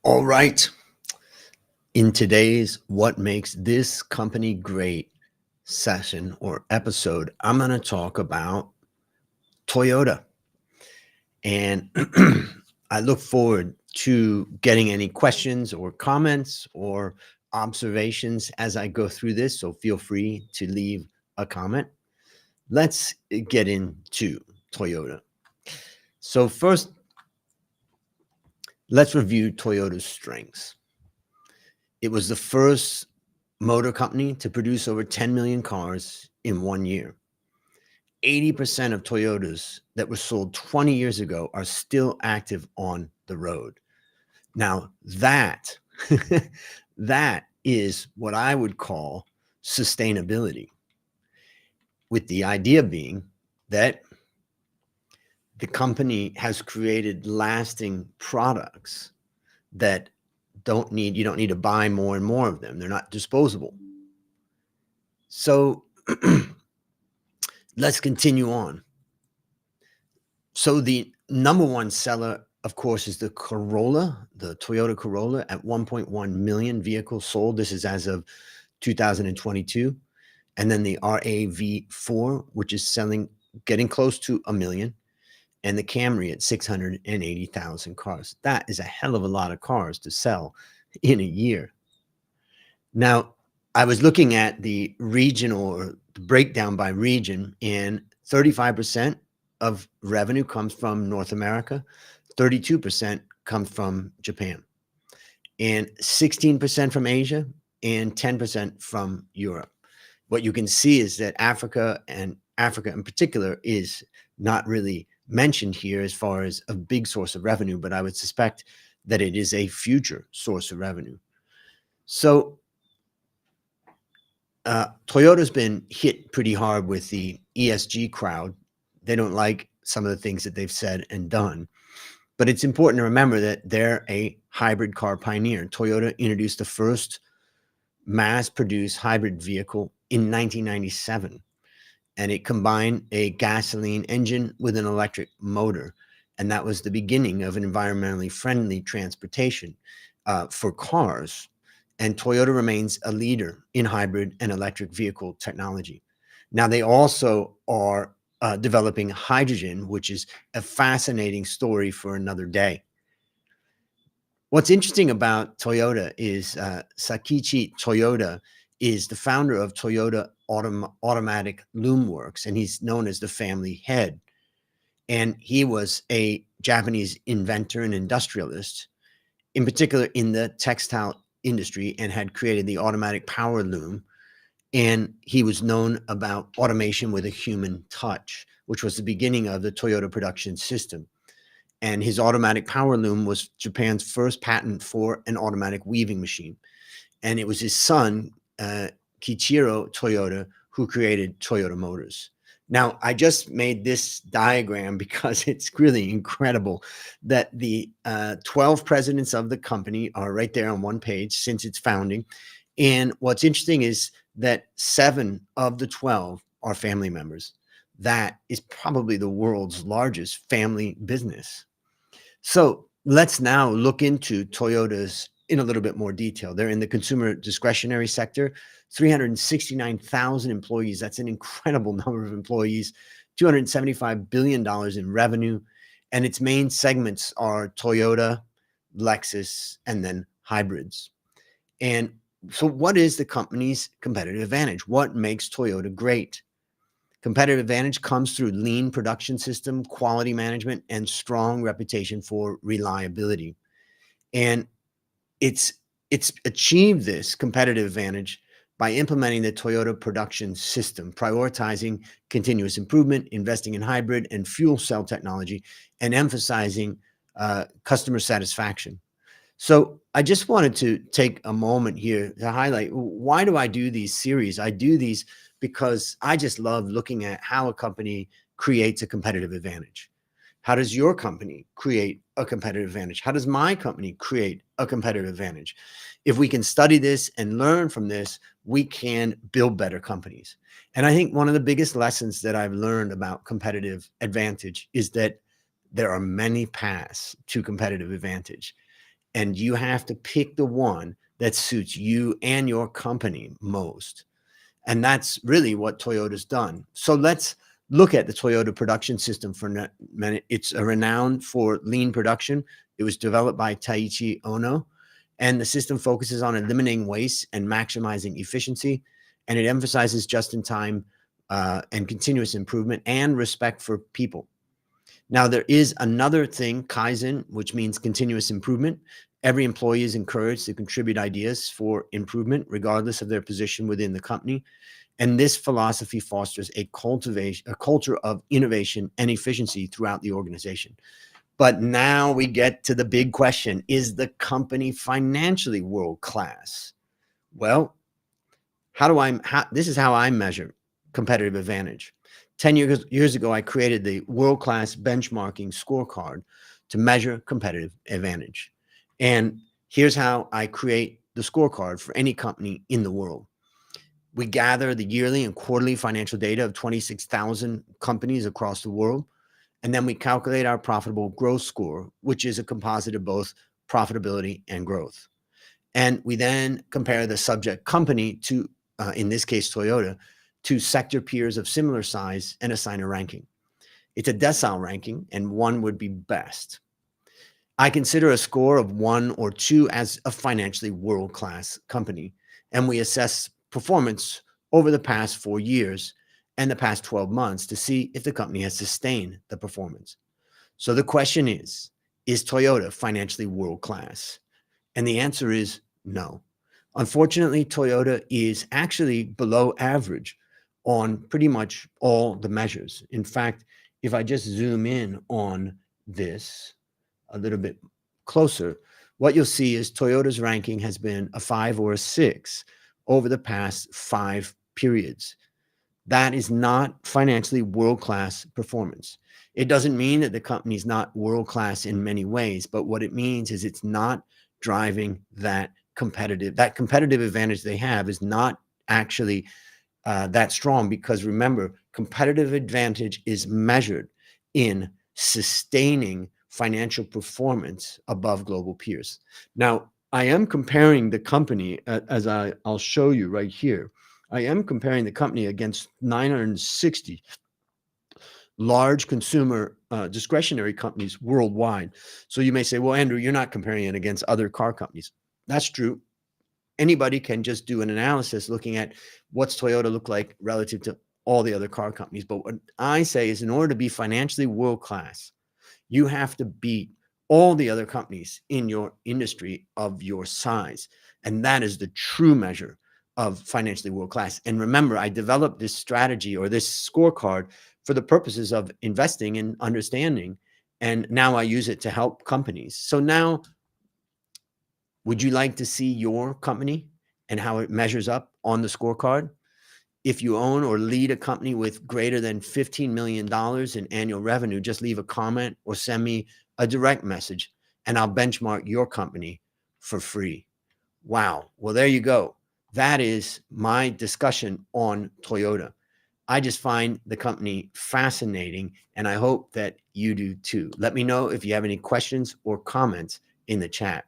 All right. In today's What Makes This Company Great session or episode, I'm going to talk about Toyota. And I look forward to getting any questions or comments or observations as I go through this. So feel free to leave a comment. Let's get into Toyota. So, first, let's review Toyota's strengths. It was the first motor company to produce over 10 million cars in 1 year. 80% of Toyotas that were sold 20 years ago are still active on the road. Now, that that is what I would call sustainability, with the idea being that the company has created lasting products that you don't need to buy more and more of them. They're not disposable. So let's continue on. So the number one seller, of course, is the Corolla, the Toyota Corolla, at 1.1 million vehicles sold. This is as of 2022. And then the RAV4, which is getting close to a million, and the Camry at 680,000 cars. That is a hell of a lot of cars to sell in a year. Now, I was looking at the regional or the breakdown by region, and 35% of revenue comes from North America, 32% comes from Japan, and 16% from Asia, and 10% from Europe. What you can see is that Africa in particular is not really mentioned here as far as a big source of revenue, but I would suspect that it is a future source of revenue. So Toyota's been hit pretty hard with the ESG crowd. They don't like some of the things that they've said and done. But it's important to remember that they're a hybrid car pioneer. Toyota introduced the first mass-produced hybrid vehicle in 1997, and it combined a gasoline engine with an electric motor. And that was the beginning of an environmentally friendly transportation for cars. And Toyota remains a leader in hybrid and electric vehicle technology. Now, they also are developing hydrogen, which is a fascinating story for another day. What's interesting about Toyota is Sakichi Toyoda is the founder of Toyota Automatic Loom Works, and he's known as the family head. And he was a Japanese inventor and industrialist, in particular in the textile industry, and had created the automatic power loom. And he was known about automation with a human touch, which was the beginning of the Toyota production system. And his automatic power loom was Japan's first patent for an automatic weaving machine. And it was his son, Kiichiro Toyota, who created Toyota Motors. Now, I just made this diagram because it's really incredible that the 12 presidents of the company are right there on one page since its founding. And what's interesting is that 7 of the 12 are family members. That is probably the world's largest family business. So let's now look into Toyota's in a little bit more detail. They're in the consumer discretionary sector, 369,000 employees. That's an incredible number of employees, $275 billion in revenue. And its main segments are Toyota, Lexus, and then hybrids. And so what is the company's competitive advantage? What makes Toyota great? Competitive advantage comes through lean production system, quality management, and strong reputation for reliability. And it's achieved this competitive advantage by implementing the Toyota production system, prioritizing continuous improvement, investing in hybrid and fuel cell technology, and emphasizing customer satisfaction. So I just wanted to take a moment here to highlight, why do I do these series? I do these because I just love looking at how a company creates a competitive advantage. How does your company create a competitive advantage? How does my company create a competitive advantage? If we can study this and learn from this, we can build better companies. And I think one of the biggest lessons that I've learned about competitive advantage is that there are many paths to competitive advantage. and you have to pick the one that suits you and your company most. And that's really what Toyota's done. So let's look at the Toyota production system for a minute. It's a renowned for lean production. It was developed by Taiichi Ono, and the system focuses on eliminating waste and maximizing efficiency. And it emphasizes just-in-time and continuous improvement and respect for people. Now, there is another thing, Kaizen, which means continuous improvement. Every employee is encouraged to contribute ideas for improvement, regardless of their position within the company. And this philosophy fosters a culture of innovation and efficiency throughout the organization. But now we get to the big question: is the company financially world class? Well, this is how I measure competitive advantage. 10 years ago, I created the world-class benchmarking scorecard to measure competitive advantage. And here's how I create the scorecard for any company in the world. We gather the yearly and quarterly financial data of 26,000 companies across the world. And then we calculate our profitable growth score, which is a composite of both profitability and growth. And we then compare the subject company to, in this case, Toyota, to sector peers of similar size and assign a ranking. It's a decile ranking, and 1 would be best. I consider a score of 1 or 2 as a financially world-class company, and we assess performance over the past 4 years and the past 12 months to see if the company has sustained the performance. So the question is Toyota financially world-class? And the answer is no. Unfortunately, Toyota is actually below average on pretty much all the measures. In fact, if I just zoom in on this a little bit closer, what you'll see is Toyota's ranking has been a 5 or a 6 over the past 5 periods. That is not financially world-class performance. It doesn't mean that the company is not world-class in many ways, but what it means is it's not driving that competitive advantage they have is not actually that strong, because remember, competitive advantage is measured in sustaining financial performance above global peers. Now, I am comparing the company, as I'll show you right here. I am comparing the company against 960 large consumer discretionary companies worldwide. So you may say, well, Andrew, you're not comparing it against other car companies. That's true. Anybody can just do an analysis looking at what's Toyota look like relative to all the other car companies. But what I say is, in order to be financially world-class, you have to beat all the other companies in your industry of your size. And that is the true measure of financially world-class. And remember, I developed this strategy or this scorecard for the purposes of investing and understanding. And now I use it to help companies. So now, would you like to see your company and how it measures up on the scorecard? If you own or lead a company with greater than $15 million in annual revenue, just leave a comment or send me a direct message, and I'll benchmark your company for free. Wow. Well, there you go. That is my discussion on Toyota. I just find the company fascinating, and I hope that you do too. Let me know if you have any questions or comments in the chat.